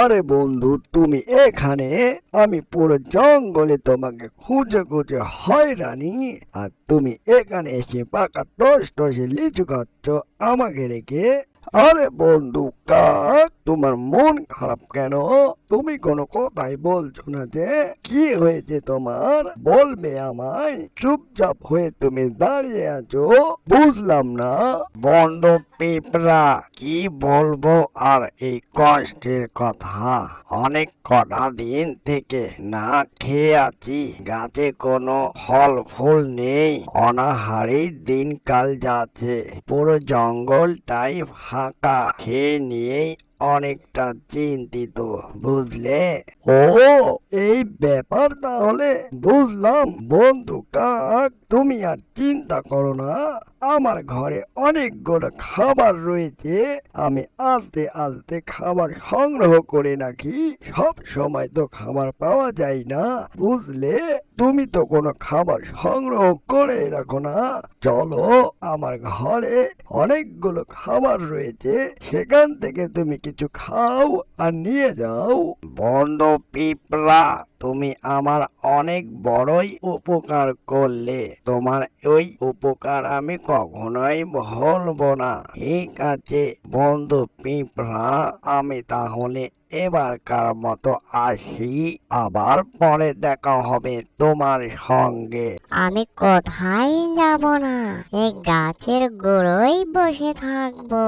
আরে বন্ধু, তুমি এখানে? আমি পুরো জঙ্গলে তোমাকে খুঁজে খুঁজে হয়রানি, আর তুমি এখানে এসে পাকা টস টসে লিচু খাচ্ছ আমাকে রেখে। আরে বন্ধু কাক, তোমার মন খারাপ কেন? তুমি কোনো কথাই বলছো না যে? কি হয়েছে তোমার, বলবে আমায়? চুপচাপ হয়ে তুমি দাঁড়িয়ে আছো, বুঝলাম না। বন্ধু পিঁপড়া, কি বলবো আর এই কষ্টের কথা। অনেক কটা দিন থেকে না খেয়ে আছি, গাছে কোনো ফল ফুল নেই, অনাহারেই দিনকাল যাচ্ছে। পুরো জঙ্গলটাই ফাঁকা, খেয়ে নিয়েই অনেকটা চিন্তিত, বুঝলে? ও, এই ব্যাপার তাহলে, বুঝলাম। বন্ধু কাক, তুমি আর চিন্তা করো না, আমার ঘরে অনেকগুলো খাবার রয়েছে। আমি আস্তে আস্তে খাবার সংগ্রহ করে রাখি, সব সময় তো খাবার পাওয়া যায় না, বুঝলে? তুমি তো কোনো খাবার সংগ্রহ করে রাখো না। চলো, আমার ঘরে অনেকগুলো খাবার রয়েছে, সেখান থেকে তুমি কিছু খাও আর নিয়ে যাও। বন্ধু পিঁপড়া, তুমি আমার অনেক বড়ই উপকার করলে, তোমার ওই উপকার আমি কখনোই ভুলবো না। ঠিক আছে বন্ধু পিঁপড়া, আমি তাহলে এবারকার মতো আসি, আবার পরে দেখা হবে তোমার সঙ্গে। আমি কোথায় যাব না, এই গাছের গোড়ায় বসে থাকবো।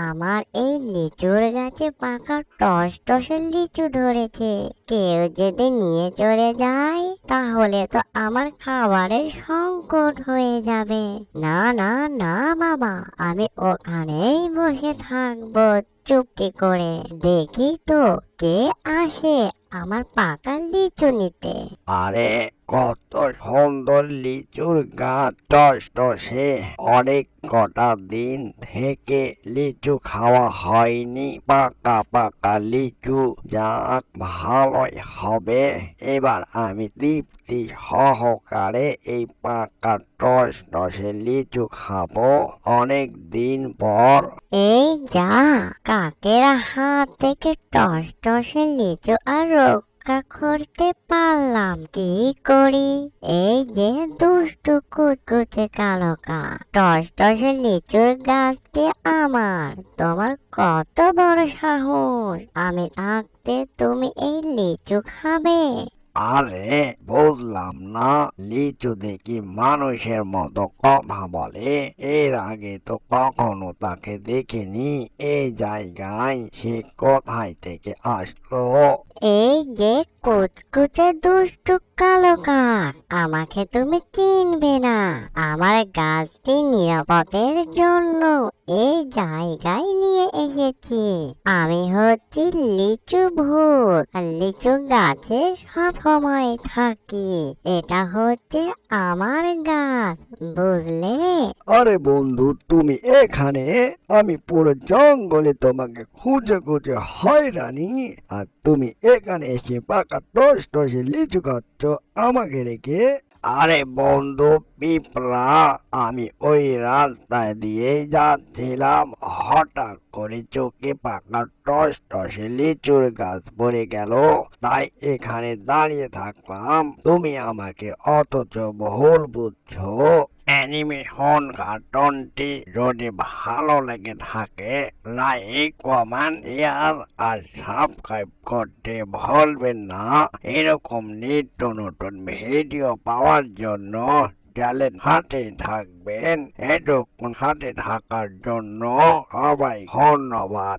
আমার এই লিচুর গাছে পাকা টস টসের লিচু ধরেছে, কেউ যদি নিয়ে চলে যায় তাহলে তো আমার খাবারের সংকট হয়ে যাবে। না না না বাবা, আমি ওখানেই বসে থাকবো চুপটি করে, দেখি তো কে আসে আমার পাকা লিচু নিতে। আরে কত সুন্দর লিচুর গাছ, টস টসে। অনেক কটা দিন থেকে লিচু খাওয়া হয়নি, পাকা পাকা লিচু। যাক, ভালোই হবে, এবার আমি তৃপ্তি সহকারে এই পাকা টস টসে লিচু খাবো অনেক দিন পর। এই যা, কাকের হাত থেকে টস টসে লিচু আর রক্ষা করতে পারলাম কি করি? এই যে দুষ্টু কুচকুচে কালো কাক, টস টসে লিচুর গাছটি আমার। তোমার কত বড় সাহস, আমি থাকতে তুমি এই লিচু খাবে? আরে বুঝলাম না, লিচু দেখি মানুষের মতো কথা বলে, এর আগে তো কখনো তাকে দেখিনি। এই জায়গায় সে কোথায় থেকে আসলো? এই যে কুচকুচে দুষ্টু কালো কাক, আমাকে তুমি চিনবে না। আমার গাছটি নিরাপদের জন্য এই জায়গায় নিয়ে এসেছি। আমি হচ্ছি লিচু ভূত, আর লিচু গাছে সব সময় থাকি। এটা হচ্ছে আমার গাছ, বুঝলে? আরে বন্ধু, তুমি এখানে? আমি পুরো জঙ্গলে তোমাকে খুঁজে খুঁজে হয়রানি, আর তুমি এখানে এসে পাকা টস টসে লিচু খাচ্ছ আমাকে রেখে। আরে বন্ধু পিঁপড়া, আমি ওই রাস্তায় দিয়ে যাচ্ছিলাম, হঠাৎ করে চোখে পাকা টস টসে লিচুর গাছ পড়ে গেল, তাই এখানে দাঁড়িয়ে থাকলাম। তুমি আমাকে অথচ ভুল বুঝছো। অ্যানিমেশন কার্টুনটি যদি ভালো লেগে থাকে, লাইক কমেন্ট শেয়ার আর সাবস্ক্রাইব করতে ভুলবেন না। এরকম নিত্য নতুন ভিডিও পাওয়ার জন্য চ্যানেল হাতে থাকবেন। এতক্ষণ হাতে থাকার জন্য সবাই ধন্যবাদ।